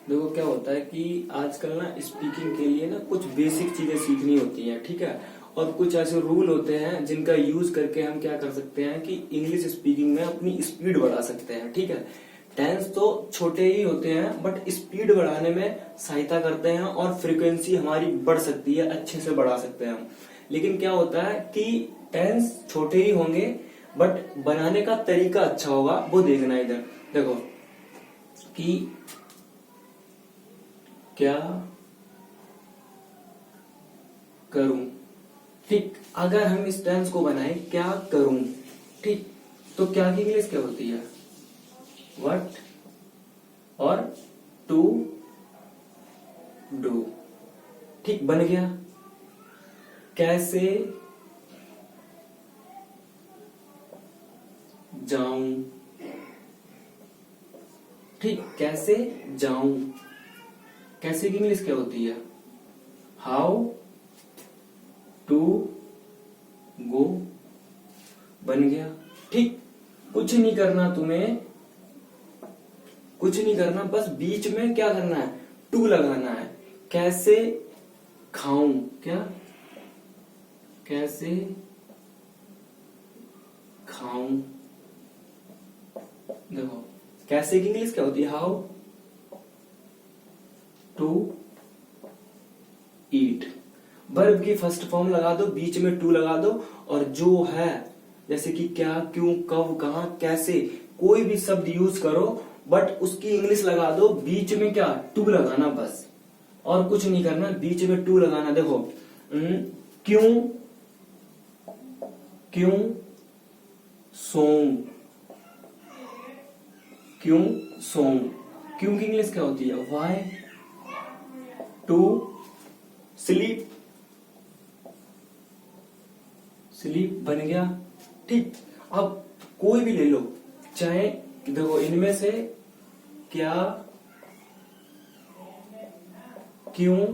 देखो क्या होता है कि आजकल ना स्पीकिंग के लिए ना कुछ बेसिक चीजें सीखनी होती हैं, ठीक है। और कुछ ऐसे रूल होते हैं जिनका यूज करके हम क्या कर सकते हैं कि इंग्लिश स्पीकिंग में अपनी स्पीड बढ़ा सकते हैं, ठीक है। टेंस तो छोटे ही होते हैं बट स्पीड बढ़ाने में सहायता करते हैं और फ्रीक्वेंसी हमारी बढ़ सकती है, अच्छे से बढ़ा सकते हैं हम। लेकिन क्या होता है कि टेंस छोटे ही होंगे बट बनाने का तरीका अच्छा होगा, वो देखना। इधर देखो कि क्या करूं, ठीक। अगर हम इस टेंस को बनाए क्या करूं, ठीक, तो क्या की इंग्लिश क्या होती है? व्हाट और टू डू, ठीक। बन गया। कैसे जाऊं, ठीक, कैसे जाऊं। कैसे की इंग्लिश क्या होती है? How to go. बन गया, ठीक। कुछ नहीं करना तुम्हें, कुछ नहीं करना, बस बीच में क्या करना है? टू लगाना है। कैसे खाऊं, क्या कैसे खाऊं। देखो कैसे की इंग्लिश क्या होती है? How to eat. वर्ब की फर्स्ट फॉर्म लगा दो, बीच में टू लगा दो, और जो है जैसे कि क्या, क्यों, कब, कहां, कैसे, कोई भी शब्द यूज करो बट उसकी इंग्लिश लगा दो, बीच में क्या? टू लगाना बस, और कुछ नहीं करना, बीच में टू लगाना। देखो क्यों, क्यों सोऊं, क्यों सोऊं। क्यों की इंग्लिश क्या होती है? Why to sleep, sleep. बन गया, ठीक। अब कोई भी ले लो, चाहे देखो इनमें से क्या, क्यों,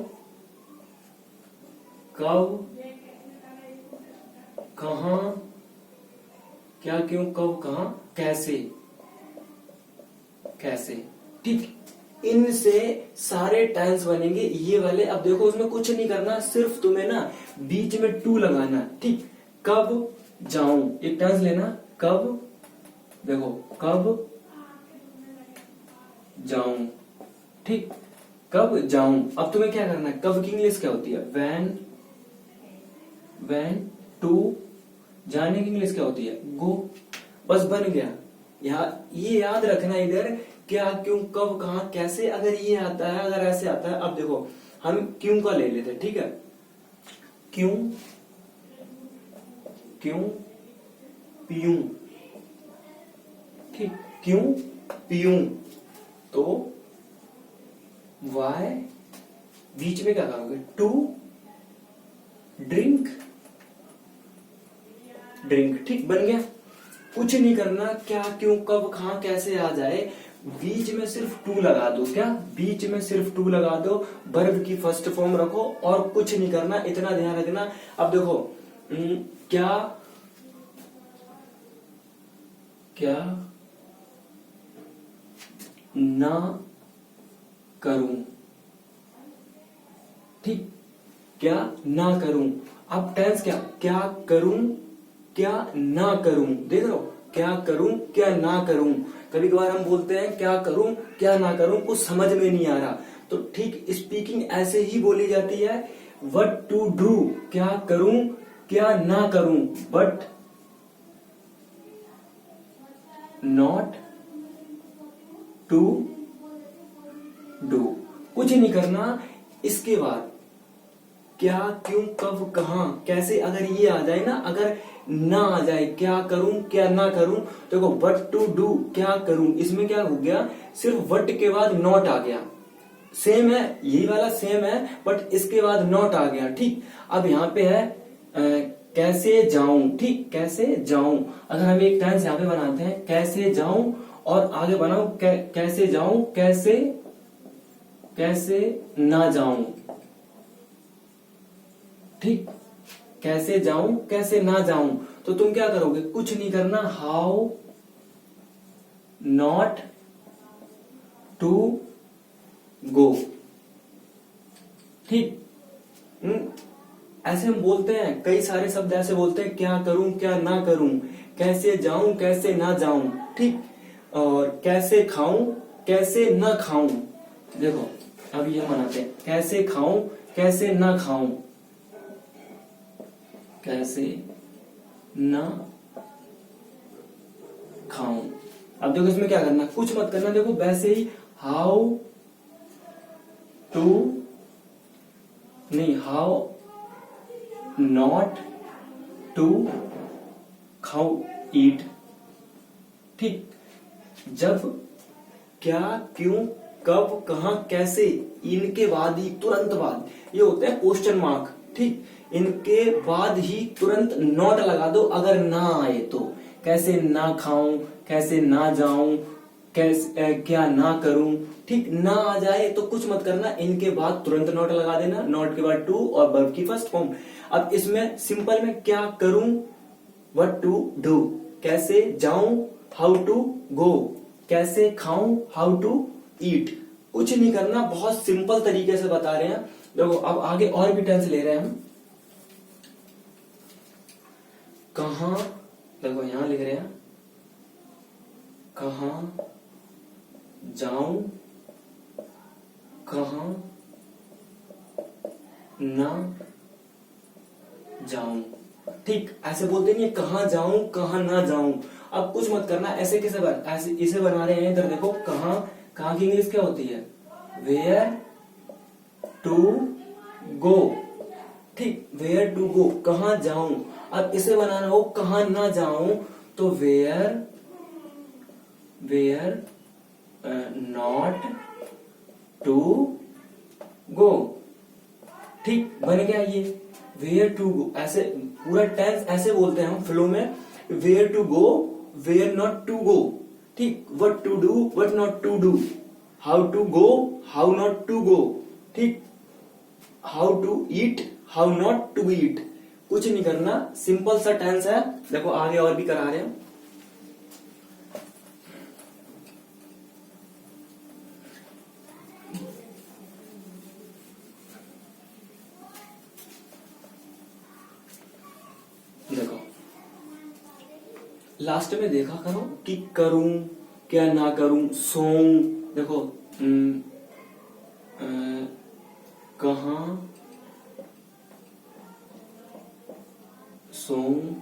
कब, कहां, क्या, क्यों, कब, कहां, कैसे, कैसे, ठीक। इनसे सारे टेंस बनेंगे ये वाले। अब देखो उसमें कुछ नहीं करना, सिर्फ तुम्हें ना बीच में टू लगाना, ठीक। कब जाऊं, एक टेंस लेना, कब, देखो कब जाऊं, ठीक। कब जाऊं। अब तुम्हें क्या करना है? कब की इंग्लिश क्या होती है? When, when to. जाने की इंग्लिश क्या होती है? गो। बस बन गया। ये याद रखना इधर, क्या, क्यों, कब, कहां, कैसे। अगर ये आता है, अगर ऐसे आता है, अब देखो हम क्यों का ले लेते, ठीक है। क्यों, क्यों पीयूं, ठीक। क्यों पीयूं, तो वाई, बीच में क्या करोगे? टू ड्रिंक, ड्रिंक, ठीक। बन गया। कुछ नहीं करना, क्या, क्यों, कब, कहां, कैसे आ जाए, बीच में सिर्फ टू लगा दो। क्या? बीच में सिर्फ टू लगा दो, वर्ब की फर्स्ट फॉर्म रखो, और कुछ नहीं करना, इतना ध्यान रखना। अब देखो क्या, क्या ना करूं, ठीक। क्या ना करूं। अब टेंस क्या करूं, क्या ना करूं। देख रहे हो, क्या करूं, क्या ना करूं। कभी कभार हम बोलते हैं क्या करूं, क्या ना करूं, कुछ समझ में नहीं आ रहा, तो ठीक स्पीकिंग ऐसे ही बोली जाती है। व्हाट टू डू, क्या करूं, क्या ना करूं, बट नॉट टू डू। कुछ नहीं करना। इसके बाद क्या, क्यों, कब, कहां, कैसे, अगर ये आ जाए ना, अगर ना आ जाए, क्या करूं, क्या ना करूं, तो देखो व्हाट टू डू, क्या करूं, इसमें क्या हो गया? सिर्फ व्हाट के बाद नॉट आ गया। सेम है, यही वाला सेम है, बट इसके बाद नॉट आ गया, ठीक। अब यहाँ पे है कैसे जाऊं, ठीक। कैसे जाऊं, अगर हम एक टेंस यहाँ पे बनाते हैं, कैसे जाऊं, और आगे बनाओ कैसे जाऊं, कैसे, कैसे ना जाऊं, ठीक। कैसे जाऊं, कैसे ना जाऊं, तो तुम क्या करोगे? कुछ नहीं करना, हाउ नॉट टू गो। ठीक। ऐसे हम बोलते हैं, कई सारे शब्द ऐसे बोलते हैं, क्या करूं क्या ना करूं, कैसे जाऊं कैसे ना जाऊं, ठीक, और कैसे खाऊं कैसे ना खाऊं। देखो अब ये बनाते हैं, कैसे खाऊं कैसे ना खाऊं, कैसे ना खाऊं। अब देखो इसमें क्या करना, कुछ मत करना, देखो वैसे ही हाउ टू, नहीं, हाउ नॉट टू खाओ ईट। ठीक। जब, क्या, क्यों, कब, कहां, कैसे, इनके बाद ही तुरंत बाद, ये होते हैं क्वेश्चन मार्क। ठीक। इनके बाद ही तुरंत नॉट लगा दो अगर ना आए तो। कैसे ना खाऊं, कैसे ना जाऊं, कैसे क्या ना करूं। ठीक। ना आ जाए तो कुछ मत करना, इनके बाद तुरंत नॉट लगा देना, नॉट के बाद टू और वर्ब की फर्स्ट फॉर्म। अब इसमें सिंपल में क्या करूं, व्हाट टू डू, कैसे जाऊं, हाउ टू गो, कैसे खाऊं, हाउ टू ईट। कुछ नहीं करना, बहुत सिंपल तरीके से बता रहे हैं। देखो अब आगे और भी टेंस ले रहे हैं हम। कहां, देखो यहां लिख रहे हैं, कहां जाऊं, कहां ना जाऊं। ठीक। ऐसे बोलते नहीं है, कहां जाऊं कहां ना जाऊं। अब कुछ मत करना, ऐसे कैसे ऐसे इसे बना रहे हैं। इधर देखो, कहां, कहां की इंग्लिश क्या होती है, वेयर टू गो। ठीक। वेयर टू गो, कहां जाऊं। अब इसे बनाना हो, कहां ना जाऊं, तो where, where not to go. ठीक। बन गया ये, वेयर टू गो। ऐसे पूरा टेंस ऐसे बोलते हैं हम फ्लो में, where to go, where not to go. ठीक। What to do, what not to do, how to go, how not to go. ठीक। How to eat, how not to eat. कुछ नहीं करना, सिंपल सा टेंस है। देखो आगे और भी करा रहे हैं। देखो लास्ट में देखा करो कि करूं क्या ना करूं, सोऊं। देखो कहां सोऊं,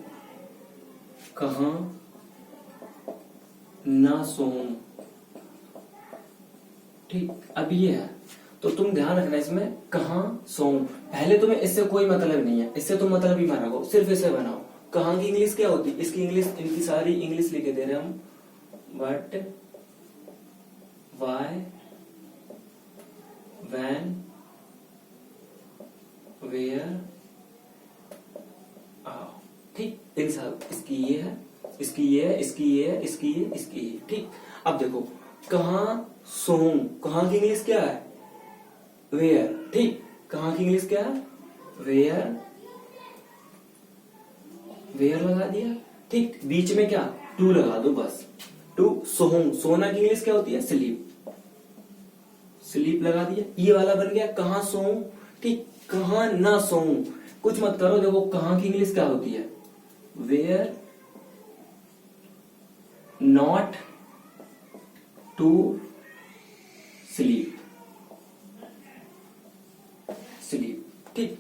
कहां ना सोऊं। ठीक। अब ये है, तो तुम ध्यान रखना इसमें, कहां सोऊं। पहले तुम्हें इससे कोई मतलब नहीं है, इससे तुम मतलब ही मत रखो, सिर्फ इसे बनाओ। कहां की इंग्लिश क्या होती है, इसकी इंग्लिश, इनकी सारी इंग्लिश लिखे दे रहे हैं हम। What, why, when, where, how. ठीक। इन सब, इसकी ये है, इसकी ये है, इसकी ये है, इसकी ये, इसकी ये। ठीक। अब देखो, कहां सोऊं, कहां की इंग्लिश क्या है, वेयर। ठीक। कहां की इंग्लिश क्या है, वेयर, वेयर लगा दिया। ठीक। बीच में क्या, टू लगा दो बस, टू सोऊं। सोना की इंग्लिश क्या होती है, स्लीप, स्लीप लगा दिया। ये वाला बन गया कहां सोऊं। ठीक। कहां ना सोऊं, कुछ मत करो। देखो कहां की इंग्लिश क्या होती है, where not to sleep, sleep. ठीक।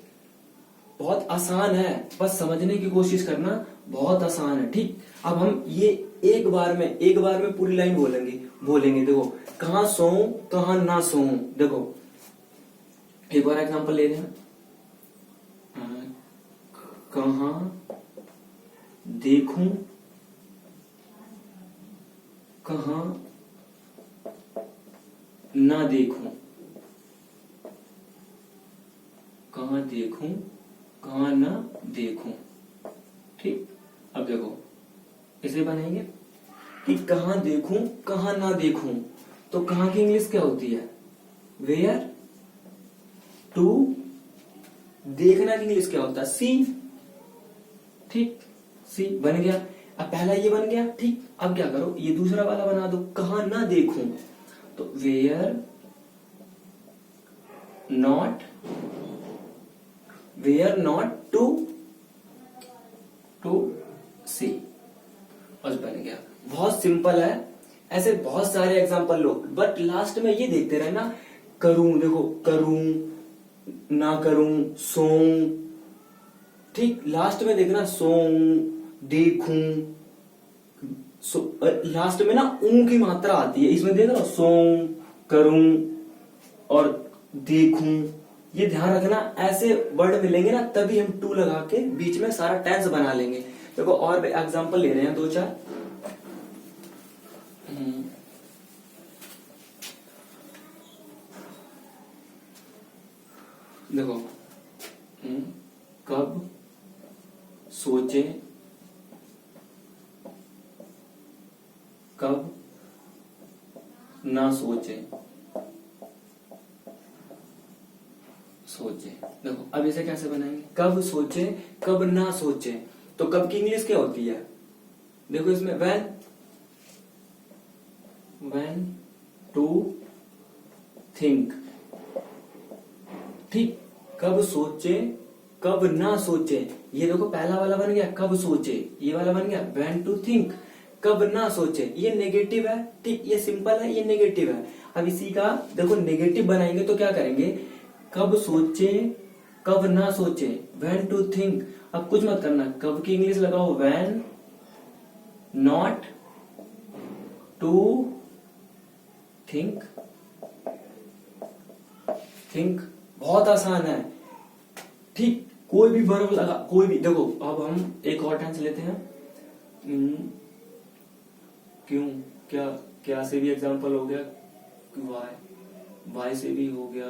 बहुत आसान है, बस समझने की कोशिश करना, बहुत आसान है। ठीक। अब हम ये एक बार में पूरी लाइन बोलेंगे। देखो कहां सोऊं कहां ना सोऊं। देखो एक और एग्जांपल ले रहे हैं, कहां देखूं, कहां ना देखूं, कहां देखूं कहां ना देखूं। ठीक। अब देखो इसे बनाएंगे कि कहां देखूं कहां ना देखूं, तो कहां की इंग्लिश क्या होती है, वेयर टू। देखना की इंग्लिश क्या होता है, सी। ठीक। सी बन गया। अब पहला ये बन गया। ठीक। अब क्या करो, ये दूसरा वाला बना दो, कहां ना देखूं, तो where not, where not to see, बस बन गया। बहुत सिंपल है, ऐसे बहुत सारे एग्जांपल लो, बट लास्ट में ये देखते रहना, करूं, देखो करूं, ना करूं, सोऊं, ठीक, लास्ट में देखना सोऊं, देखूं, लास्ट में ना ऊं की मात्रा आती है, इसमें देख रहा सोऊं, करूं और देखूं, ये ध्यान रखना। ऐसे वर्ड मिलेंगे ना तभी हम टू लगा के बीच में सारा टेंस बना लेंगे। देखो और एग्जांपल ले रहे हैं 2-4। देखो कब सोचे, कब ना सोचे, सोचे। देखो अब इसे कैसे बनाएंगे, कब सोचे, कब ना सोचे, तो कब की इंग्लिश क्या होती है, देखो इसमें when to think, ठीक, कब सोचे, कब ना सोचे, ये देखो पहला वाला बन गया कब सोचे, ये वाला बन गया when to think, कब ना सोचे, ये नेगेटिव है, ठीक, ये सिंपल है, ये नेगेटिव है। अब इसी का देखो नेगेटिव बनाएंगे तो क्या करेंगे, कब सोचे, कब ना सोचे, when to think। अब कुछ मत करना, कब की इंग्लिश लगाओ when not to think, think, बहुत आसान है, ठीक, कोई भी वर्ब लगा, कोई भी, देखो अब हम एक और टेंस लेते हैं, क्यों, क्या, क्या से भी एग्जांपल हो गया, वाई से भी हो गया,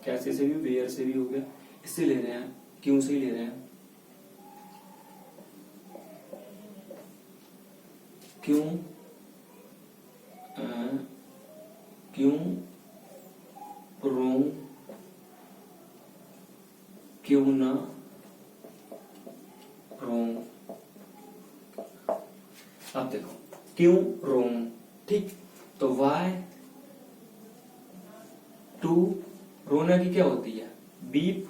कैसे से भी, वेयर से भी हो गया, इससे ले रहे हैं, क्यों से ही ले रहे हैं, क्यों, क्यों रोऊं, क्यों ना रोऊं। अब देखो क्यों रोऊं, ठीक, तो वाई टू, रोना की क्या होती है, बीप,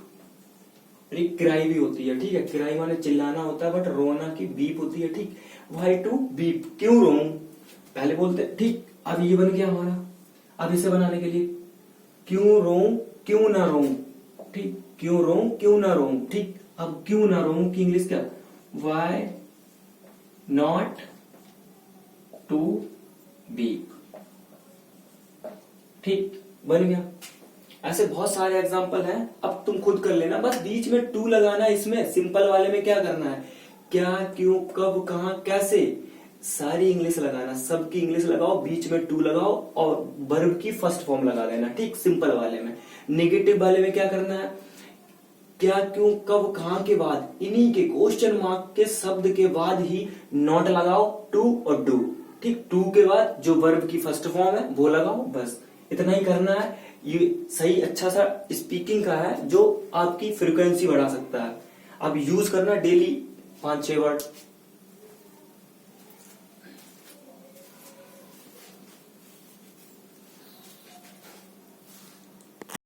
क्राई भी होती है, ठीक है, क्राई माने चिल्लाना होता है, बट रोना की बीप होती है, ठीक, वाई टू बीप, क्यों रोऊं, पहले बोलते, ठीक। अब ये बन गया हमारा, अब इसे बनाने के लिए क्यों रोऊं, क्यों ना रोऊं, ठीक, क्यों रोऊं, क्यों ना रोऊं, ठीक। अब क्यों ना रोऊं की इंग्लिश क्या, वाई नॉट टू बीप, ठीक, बन गया। ऐसे बहुत सारे एग्जांपल हैं, अब तुम खुद कर लेना, बस बीच में टू लगाना। इसमें सिंपल वाले में क्या करना है, क्या, क्यों, कब, कहां, कैसे, सारी इंग्लिश लगाना, सबकी इंग्लिश लगाओ, बीच में टू लगाओ और वर्ब की फर्स्ट फॉर्म लगा लेना, ठीक। सिंपल वाले में, नेगेटिव वाले में क्या करना है, क्या, क्यों, कब, कहां के बाद, इन्हीं के क्वेश्चन मार्क के शब्द के बाद ही नॉट लगाओ, टू और डू, ठीक। टू के बाद जो वर्ब की फर्स्ट फॉर्म है वो लगाओ, बस इतना ही करना है। ये सही अच्छा सा स्पीकिंग का है जो आपकी फ्रीक्वेंसी बढ़ा सकता है। अब यूज करना डेली 5-6 वर्ड।